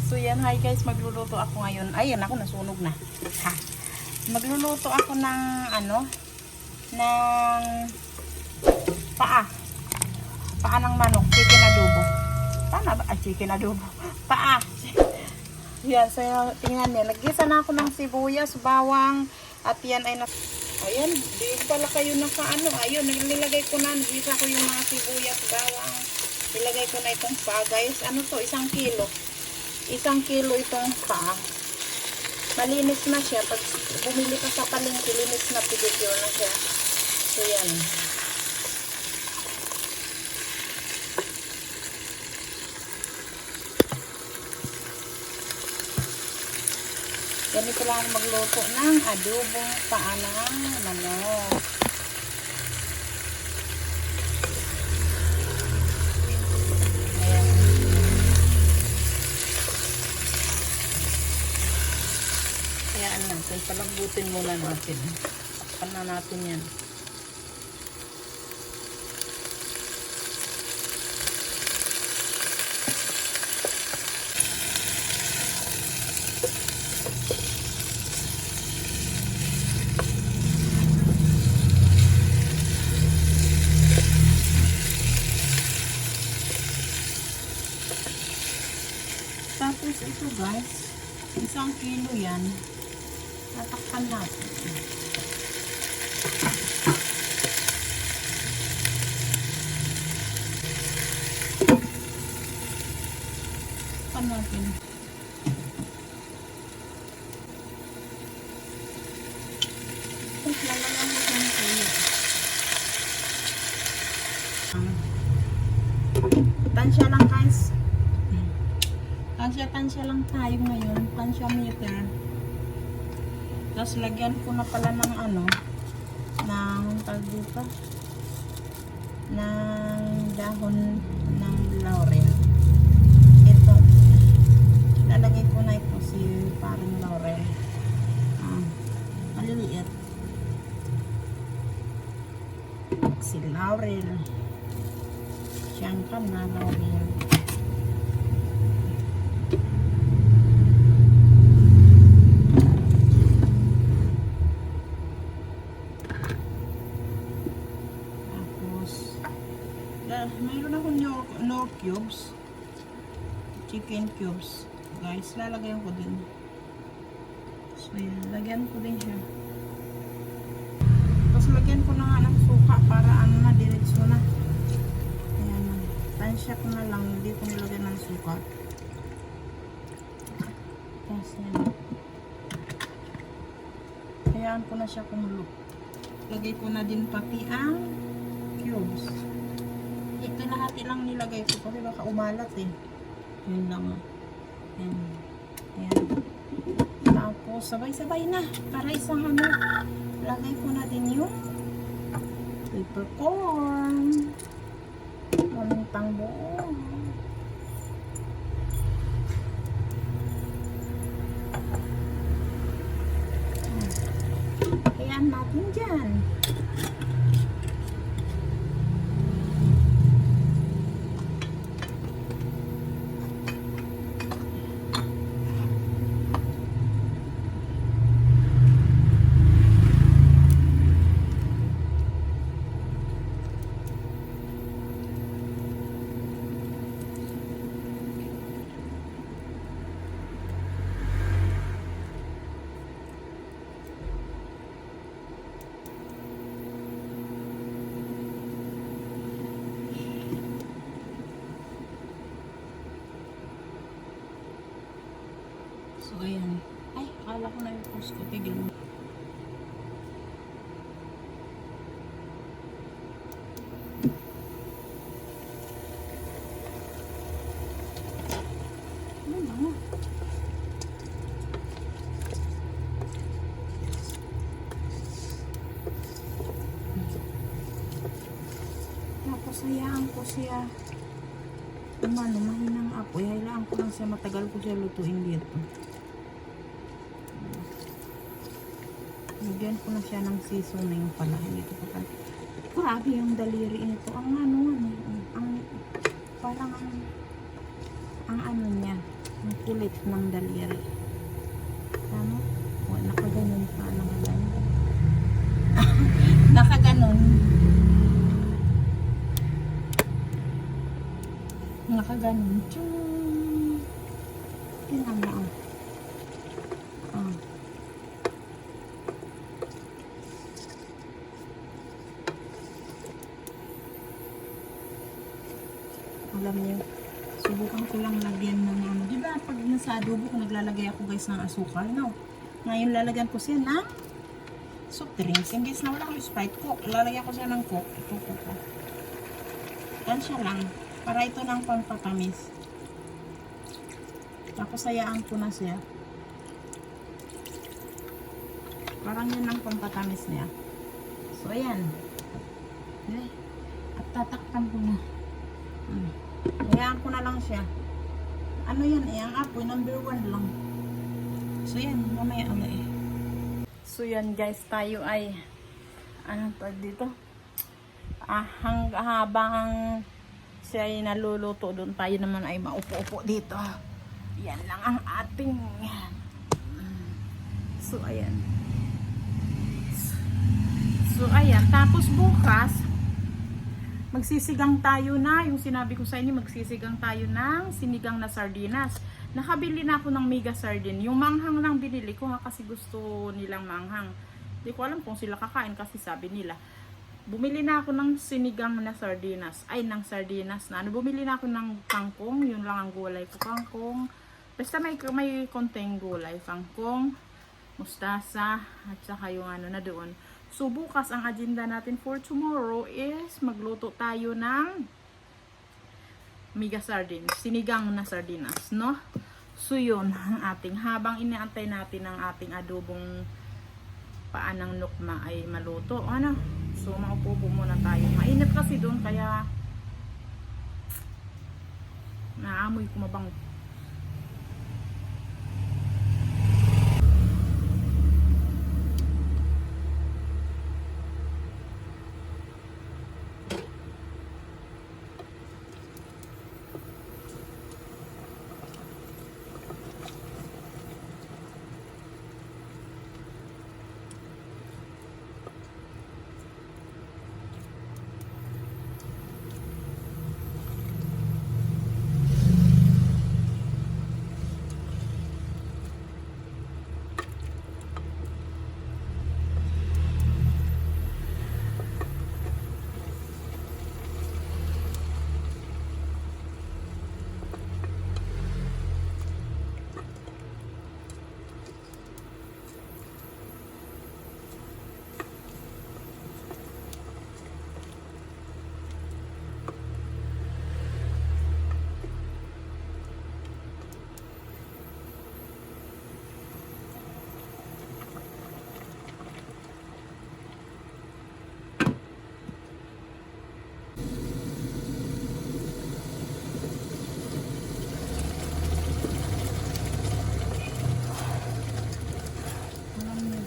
So yan, hi guys, magluluto ako ngayon. Ayun ako, nasunog na. Ha. Magluluto ako ng ng paa. Paa ng manok, chicken adobo. Tama ba? Ay, chicken adobo. Paa. Yan, so tingnan niyo. Naggisa na ako ng sibuyas, bawang, at yan ay ayan, di pala kayo ayun, nilagay ko na, naggisa ko yung mga sibuyas, bawang. Ilagay ko na itong paa, guys. Ano to? 1 kilo. 1 kilo itong paa. Malinis na siya. Pag bumili ka sa palengke, linis na, pedicure na siya. So, yan. Ganito lang magluto ng adobong paa ng manok. Hayaan natin, palambutin muna natin. Takpan na natin yan. Tapos ito guys, 1 kilo yan. Tatakpan natin. Tatakpan natin. Lalagyan ko ng tuyo. Tansya lang guys. Tansya lang tayo ngayon. Tansya meter. Tapos lagyan ko na pala ng ng tagdupa, ng dahon ng laurel. Ito, lalagay ko na ito si parang laurel. Maliliit. Si laurel. Siyangkan na laurel. Mayroon akong nor cubes, chicken cubes, guys. Lalagyan ko din. So yan, lagyan ko din siya. Tapos lagyan ko na nga ng suka para na, diretso na. Ayan na. Tansya ko na lang, hindi ko nilagyan ng suka. Tapos yan. Hayaan ko na siya kumulo. Lagay ko na din pati ang cubes. Ito lahat lang nilagay ko kasi baka umalat eh. Yun lang. Yan. Yan. Tapos sabay-sabay na. Para isang lagay ko na din yung peppercorn. Pamintang buo. Ayan natin dyan. So, ayan. Ay, akala ko na yung post ko. Tigil mo. Ano ba? Tapos, hayaan ko siya. Mahinang apoy. Hayaan ko lang siya. Matagal ko siya lutuin dito. Lagyan ko na siya ng seasoning pala. Hindi ko pa. Grabe yung daliri nito. Ang parang ang niya. Ang kulit ng daliri. Ano? O, nakaganon pa. Nakaganon. Nakaganon. Nakaganon. Tiyung. Tingnan mo. Alam niyo, subukan ko lang lagyan ng ano. Diba pag nasa adobo ko naglalagay ako guys ng asukal, no? Ngayon lalagyan ko siya ng soft drinks. Imbis na wala akong Sprite, Coke. Lalagyan ko siya ng Coke. Ito, Coke. Yan siya lang. Para ito ng pampatamis. Tapos sayaan ko na siya. Parang yun ang pampatamis niya. So, ayan. Okay. At tatakpan ko na. Hayaan ko na lang siya. Ano yan eh, ang apoy, number 1 lang. So yan, mamaya ulit. So yan guys, tayo ay anong tawag dito? Habang siya ay naluluto, doon tayo naman ay maupo-upo dito. Yan lang ang ating so ayan. So ayan, tapos bukas magsisigang tayo na, yung sinabi ko sa inyo, magsisigang tayo ng sinigang na sardinas. Nakabili na ako ng mega sardine. Yung manghang lang binili ko ha, kasi gusto nilang manghang. Hindi ko alam kung sila kakain kasi sabi nila. Bumili na ako ng sinigang na sardinas. Ay, ng sardinas na. Bumili na ako ng kangkong, yun lang ang gulay ko. Kangkong, basta may konting gulay. Kangkong, mustasa, at saka yung ano na doon. So, bukas ang agenda natin for tomorrow is magluto tayo ng mega sardines, sinigang na sardinas, no? So, yun ang ating, habang inaantay natin ang ating adobong paan ng nukma ay maluto, ano? So, maupo muna tayo. Mainit kasi doon, kaya naamoy ko mabango.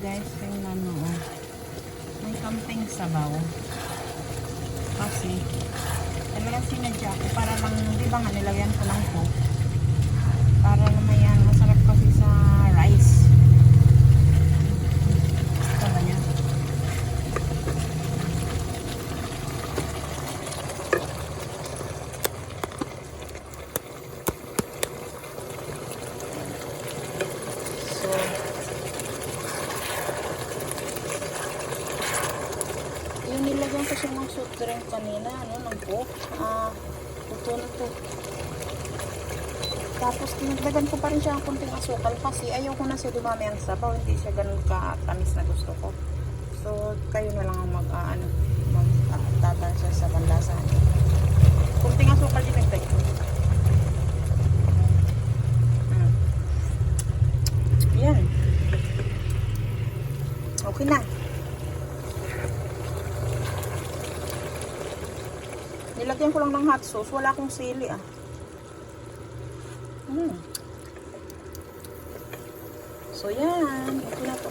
Guys, tingnan mo, may kamping sabaw kasi talagang sinadya ko para lang, di ba nga nilagyan ko ng Coke para naman yan, masarap kasi sa rice. Ito ba niya? Nilagyan ko siya ng soft drink kanina, ano, ng Coke. Ito na to. Tapos, tinagdagan ko pa rin siya ng kunting asukal kasi ayaw ko na siya dumami ang sabaw. Hindi siya ganun katamis na gusto ko. So, kayo na lang ang magtatansya sa banlasan. Kunting asukal dinagdag ko. Yan. Okay na. Nilagyan ko lang ng hot sauce. Wala akong sili So yan. Ito na ito.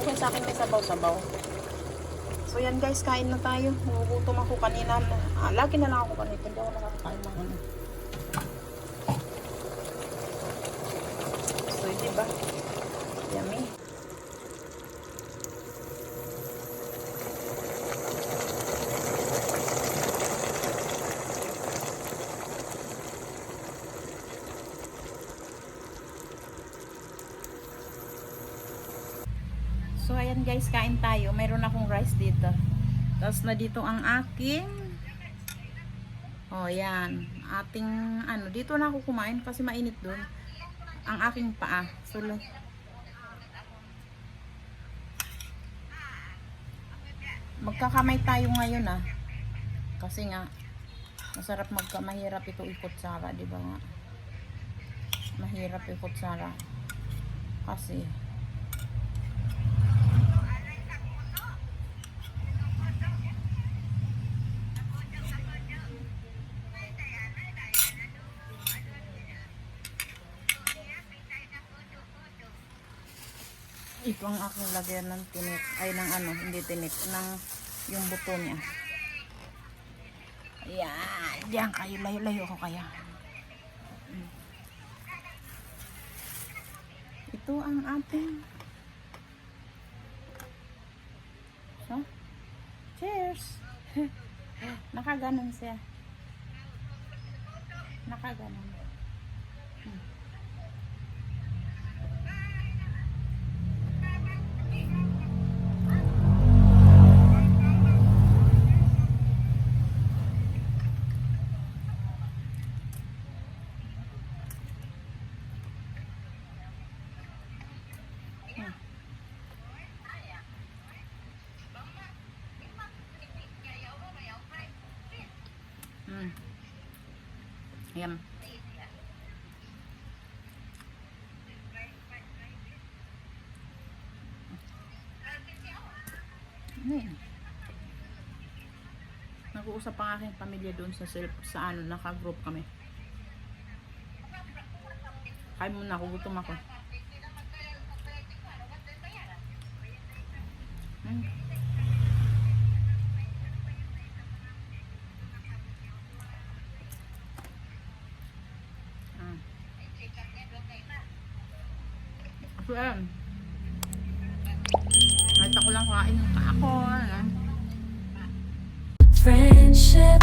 Okay sa akin may sabaw-sabaw. So yan guys, kain na tayo. Nagugutom ako kanina. Lagi na lang ako kanina. Hindi ako nakakain ng ano. ba? Yummy. So, ayan guys, kain tayo. Mayroon akong rice dito. Tapos na dito ang aking yan. Ating dito na ako kumain kasi mainit doon. Ang aking paa. So, magkakamay tayo ngayon kasi nga masarap mahirap ito ikutsara, di ba nga? Mahirap ikutsara kasi ito ang aking lagyan ng tinik ay ng hindi tinik, ng yung buto niya. Ayan, diyan kayo, layo-layo ko kaya. Ito ang ating cheers. Nakaganon siya. Nakaganon. Yum. Nag-uusap ang aking pamilya doon sa naka-group kami. Kain muna ako, gutom ako. So, nakita ko lang kain ng kakon. Friendship